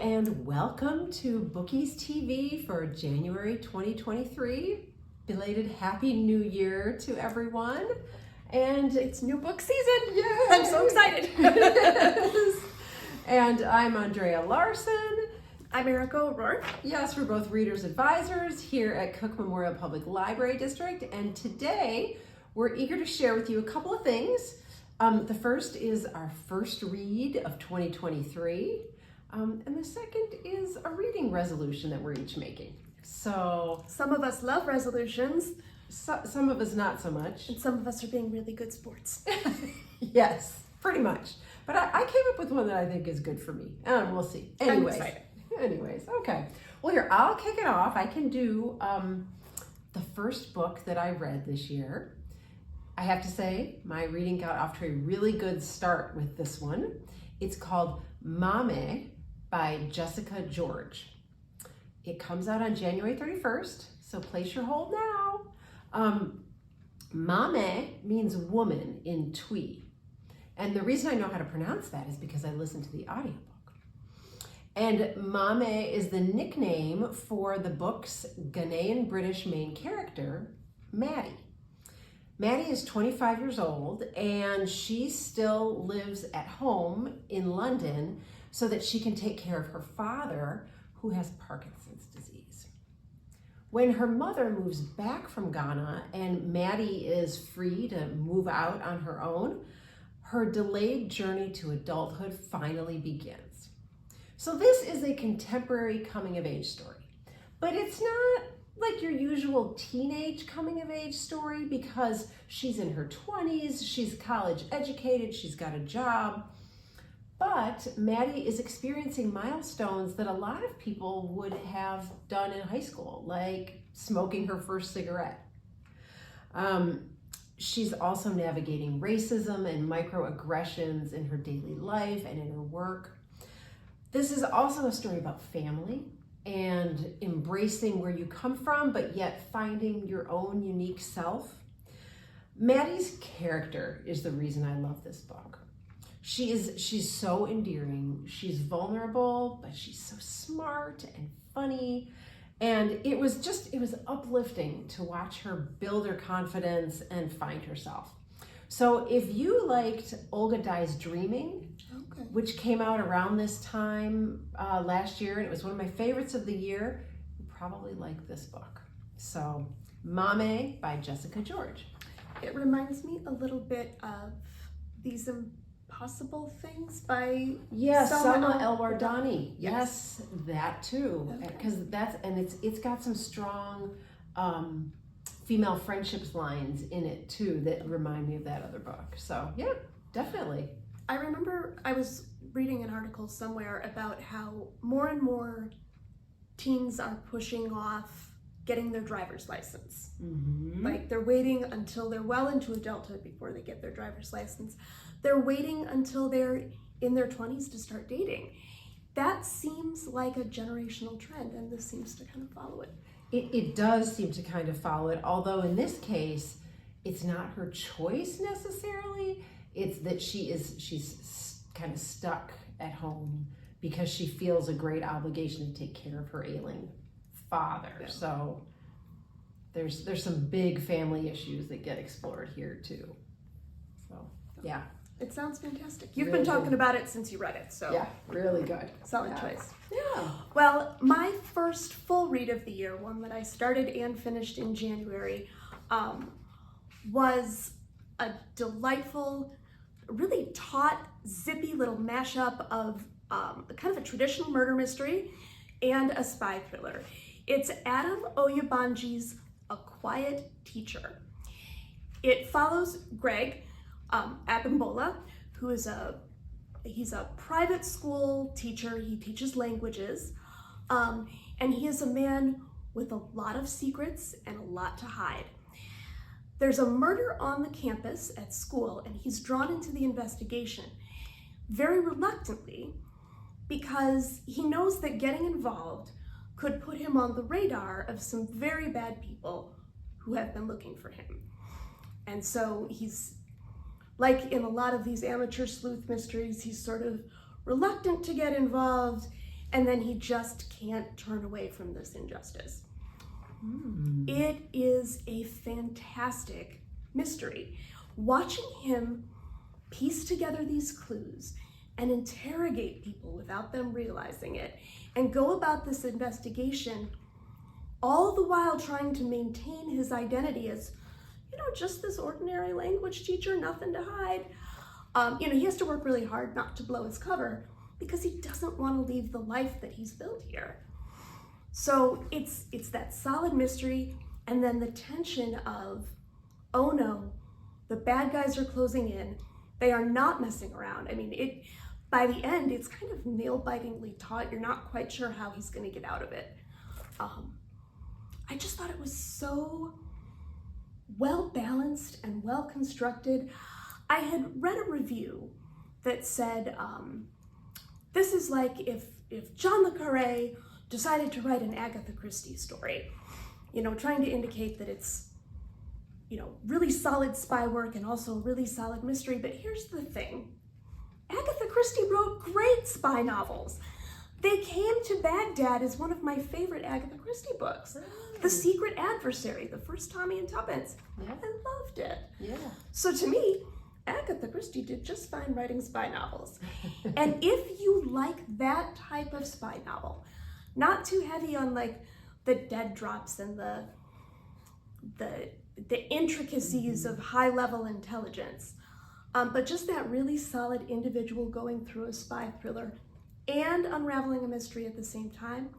and welcome to Bookies TV for January 2023. Belated Happy New Year to everyone. And it's new book season. Yay! I'm so excited. Yes. And I'm Andrea Larson. I'm Erica O'Rourke. Yes, we're both readers advisors here at Cook Memorial Public Library District. And today we're eager to share with you a couple of things. The first is our first read of 2023. And the second is a reading resolution that we're each making. So some of us love resolutions. Some of us not so much. And some of us are being really good sports. Yes, pretty much. But I came up with one that I think is good for me. And we'll see. Anyways, okay. Well, here, I'll kick it off. I can do the first book that I read this year. I have to say, my reading got off to a really good start with this one. It's called Mame by Jessica George. It comes out on January 31st, so place your hold now. Mame means woman in Twi. And the reason I know how to pronounce that is because I listened to the audiobook. And Mame is the nickname for the book's Ghanaian British main character, Maddie. Maddie is 25 years old and she still lives at home in London so that she can take care of her father who has Parkinson's disease. When her mother moves back from Ghana and Maddie is free to move out on her own, her delayed journey to adulthood finally begins. So this is a contemporary coming-of-age story, but it's not like your usual teenage coming-of-age story because she's in her 20s, she's college educated, she's got a job, but Maddie is experiencing milestones that a lot of people would have done in high school, like smoking her first cigarette. She's also navigating racism and microaggressions in her daily life and in her work. This is also a story about family and embracing where you come from, but yet finding your own unique self. Maddie's character is the reason I love this book. She's so endearing. She's vulnerable, but she's so smart and funny. And it was uplifting to watch her build her confidence and find herself. So if you liked Olga Dies Dreaming, which came out around this time last year, and it was one of my favorites of the year, you probably like this book. So Mame by Jessica George. It reminds me a little bit of These Impossible Things by Selma El-Wardani. Yes, that too. Because it's got some strong female friendships lines in it too that remind me of that other book. So yeah, definitely. I remember I was reading an article somewhere about how more and more teens are pushing off getting their driver's license. Mm-hmm. Like they're waiting until they're well into adulthood before they get their driver's license. They're waiting until they're in their 20s to start dating. That seems like a generational trend, and this seems to kind of follow it. It does seem to kind of follow it, although in this case, it's not her choice necessarily. It's that she's kind of stuck at home because she feels a great obligation to take care of her ailing father. Yeah. So there's some big family issues that get explored here too. So yeah. It sounds fantastic. You've been talking about it since you read it, so yeah, really good. Solid choice. Yeah. Well, my first full read of the year, one that I started and finished in January, was a delightful, really taut, zippy little mashup of kind of a traditional murder mystery and a spy thriller. It's Adam Oyebanji's A Quiet Teacher. It follows Greg Abimbola, who is he's a private school teacher. He teaches languages, and he is a man with a lot of secrets and a lot to hide. There's a murder on the campus at school, and he's drawn into the investigation very reluctantly because he knows that getting involved could put him on the radar of some very bad people who have been looking for him. And so he's, like in a lot of these amateur sleuth mysteries, he's sort of reluctant to get involved, and then he just can't turn away from this injustice. It is a fantastic mystery. Watching him piece together these clues and interrogate people without them realizing it, and go about this investigation, all the while trying to maintain his identity as, just this ordinary language teacher, nothing to hide. He has to work really hard not to blow his cover because he doesn't want to leave the life that he's built here. So it's that solid mystery, and then the tension of, oh no, the bad guys are closing in. They are not messing around. By the end, it's kind of nail-bitingly taut. You're not quite sure how he's going to get out of it. I just thought it was so well-balanced and well-constructed. I had read a review that said, this is like if John le Carré decided to write an Agatha Christie story, trying to indicate that it's, really solid spy work and also really solid mystery. But here's the thing. Agatha Christie wrote great spy novels. They Came to Baghdad is one of my favorite Agatha Christie books. The Secret Adversary, the first Tommy and Tuppence. Yeah. I loved it. Yeah. So to me, Agatha Christie did just fine writing spy novels. And if you like that type of spy novel, not too heavy on like the dead drops and the intricacies of high-level intelligence, but just that really solid individual going through a spy thriller and unraveling a mystery at the same time,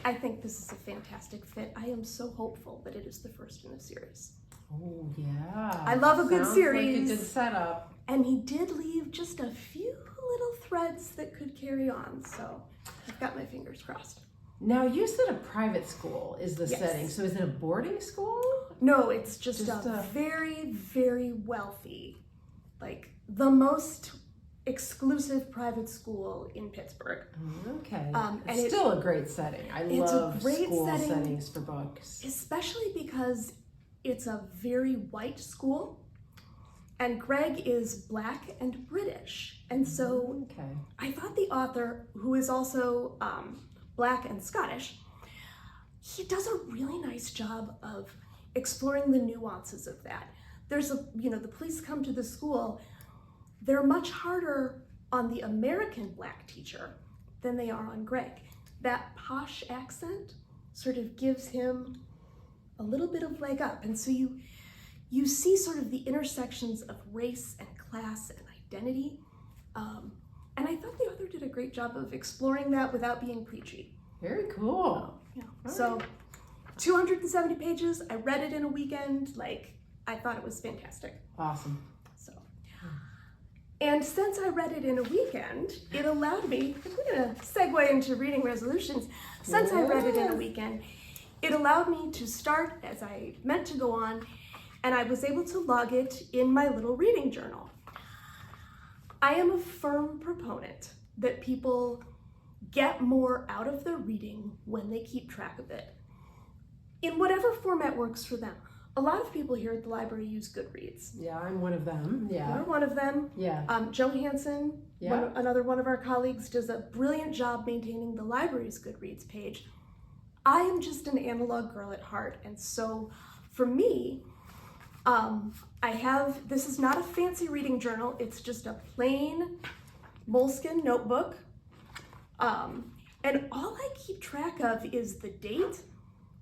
I think this is a fantastic fit. I am so hopeful that it is the first in a series. Oh, yeah. I love a good series. Like a good setup. And he did leave just a few little threads that could carry on, so I've got my fingers crossed. Now, you said a private school is the setting, so is it a boarding school? No, it's just a very, very wealthy, like the most exclusive private school in Pittsburgh. Okay. It's still a great setting. I love school settings for books. Especially because it's a very white school, and Greg is Black and British. And so I thought the author, who is also Black and Scottish, he does a really nice job of exploring the nuances of that. There's the police come to the school. They're much harder on the American Black teacher than they are on Greg. That posh accent sort of gives him a little bit of leg up. And so you see sort of the intersections of race and class and identity. And I thought the author did a great job of exploring that without being preachy. Very cool. So 270 pages. I read it in a weekend. I thought it was fantastic. Awesome. And since I read it in a weekend, it allowed me, we're going to segue into reading resolutions. Since I read it in a weekend, it allowed me to start as I meant to go on, and I was able to log it in my little reading journal. I am a firm proponent that people get more out of their reading when they keep track of it, in whatever format works for them. A lot of people here at the library use Goodreads. Yeah, I'm one of them. Yeah. You're one of them. Yeah. Joe Hansen, another one of our colleagues, does a brilliant job maintaining the library's Goodreads page. I am just an analog girl at heart, and so for me, this is not a fancy reading journal. It's just a plain moleskin notebook, and all I keep track of is the date,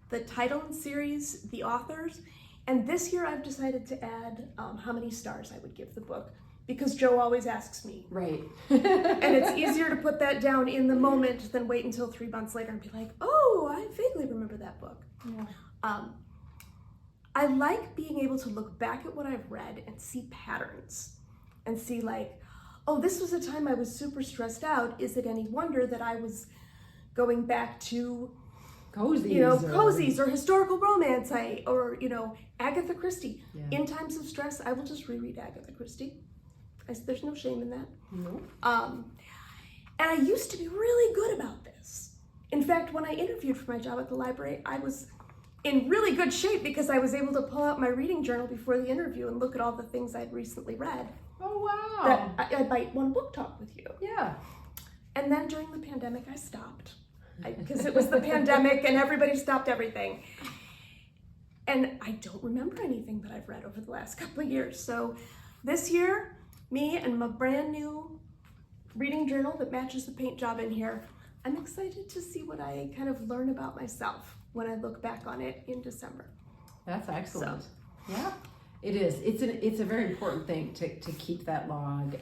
the title and series, the authors. And this year I've decided to add how many stars I would give the book, because Joe always asks me. Right. And it's easier to put that down in the moment than wait until 3 months later and be like, oh, I vaguely remember that book. Yeah. I like being able to look back at what I've read and see patterns and see oh, this was a time I was super stressed out. Is it any wonder that I was going back to cozies or historical romance, or Agatha Christie. Yeah. In times of stress, I will just reread Agatha Christie. There's no shame in that. No. And I used to be really good about this. In fact, when I interviewed for my job at the library, I was in really good shape because I was able to pull out my reading journal before the interview and look at all the things I'd recently read. Oh, wow. That I might want to book talk with you. Yeah. And then during the pandemic, I stopped because it was the pandemic and everybody stopped everything. And I don't remember anything that I've read over the last couple of years. So this year, me and my brand new reading journal that matches the paint job in here, I'm excited to see what I kind of learn about myself when I look back on it in December. That's excellent. So. Yeah, it is. It's a very important thing to keep that log.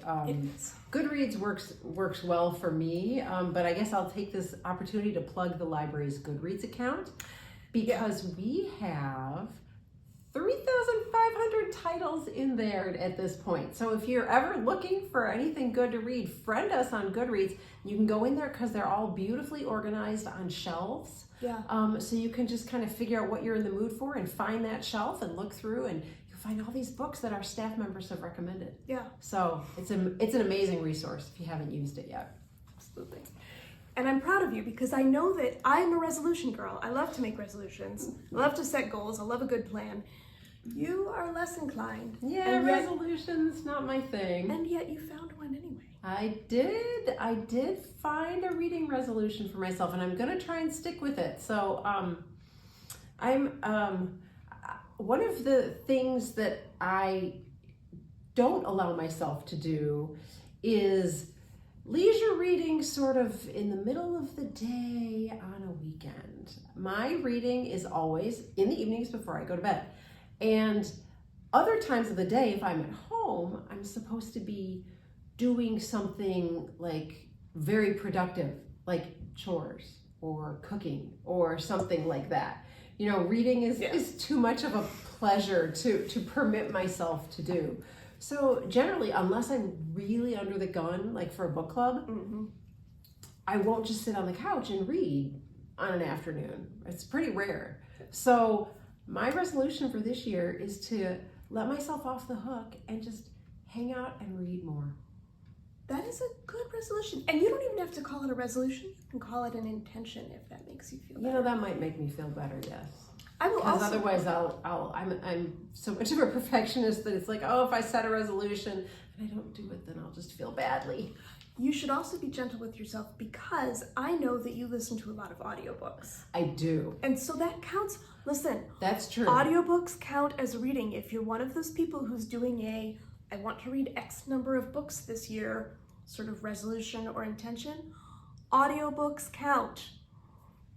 Goodreads works well for me, but I guess I'll take this opportunity to plug the library's Goodreads account because we have 3,500 titles in there at this point. So if you're ever looking for anything good to read, friend us on Goodreads. You can go in there because they're all beautifully organized on shelves. Yeah. So you can just kind of figure out what you're in the mood for and find that shelf and look through, and you'll find all these books that our staff members have recommended. Yeah. So it's an amazing resource if you haven't used it yet. Absolutely. And I'm proud of you because I know that I'm a resolution girl. I love to make resolutions. I love to set goals. I love a good plan. You are less inclined. Yeah, resolutions, not my thing. And yet you found one anyway. I did find a reading resolution for myself, and I'm gonna try and stick with it. So I'm one of the things that I don't allow myself to do is leisure reading sort of in the middle of the day on a weekend. My reading is always in the evenings before I go to bed. And other times of the day, if I'm at home, I'm supposed to be doing something like very productive, like chores or cooking or something like that. You know, reading is too much of a pleasure to permit myself to do. So generally, unless I'm really under the gun, like for a book club, I won't just sit on the couch and read on an afternoon. It's pretty rare. So my resolution for this year is to let myself off the hook and just hang out and read more. That is a good resolution. And you don't even have to call it a resolution. You can call it an intention if that makes you feel better. You know, that might make me feel better, yes. I will Because also, otherwise I'm so much of a perfectionist that it's like, oh, if I set a resolution and I don't do it, then I'll just feel badly. you should also be gentle with yourself because I know that you listen to a lot of audiobooks. I do. And so that counts. Listen, That's true. audiobooks count as reading. If you're one of those people who's doing I want to read X number of books this year, sort of resolution or intention, audiobooks count.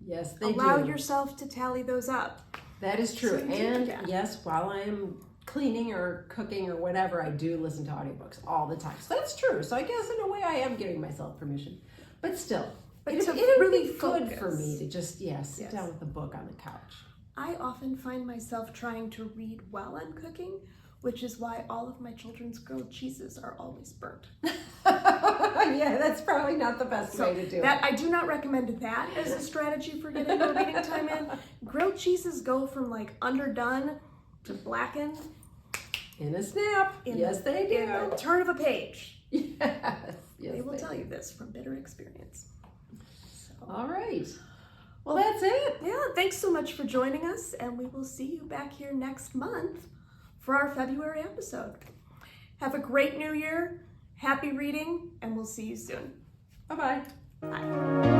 Yes, they do. Allow yourself to tally those up. That is true. So And yes, while I'm cleaning or cooking or whatever, I do listen to audiobooks all the time. So that's true. So I guess in a way I am giving myself permission. But still, it'd really be good focus. for me to just, sit down with a book on the couch. I often find myself trying to read while I'm cooking, which is why all of my children's grilled cheeses are always burnt. Yeah, that's probably not the best way to do it. I do not recommend that as a strategy for getting your reading time in. Grilled cheeses go from like underdone to blackened. In a snap. Yes, they do. In the turn of a page. Yes. They will tell you this from bitter experience. So. All right. Well, that's it. Yeah, thanks so much for joining us, and we will see you back here next month for our February episode. Have a great new year, happy reading, and we'll see you soon. Bye-bye. Bye.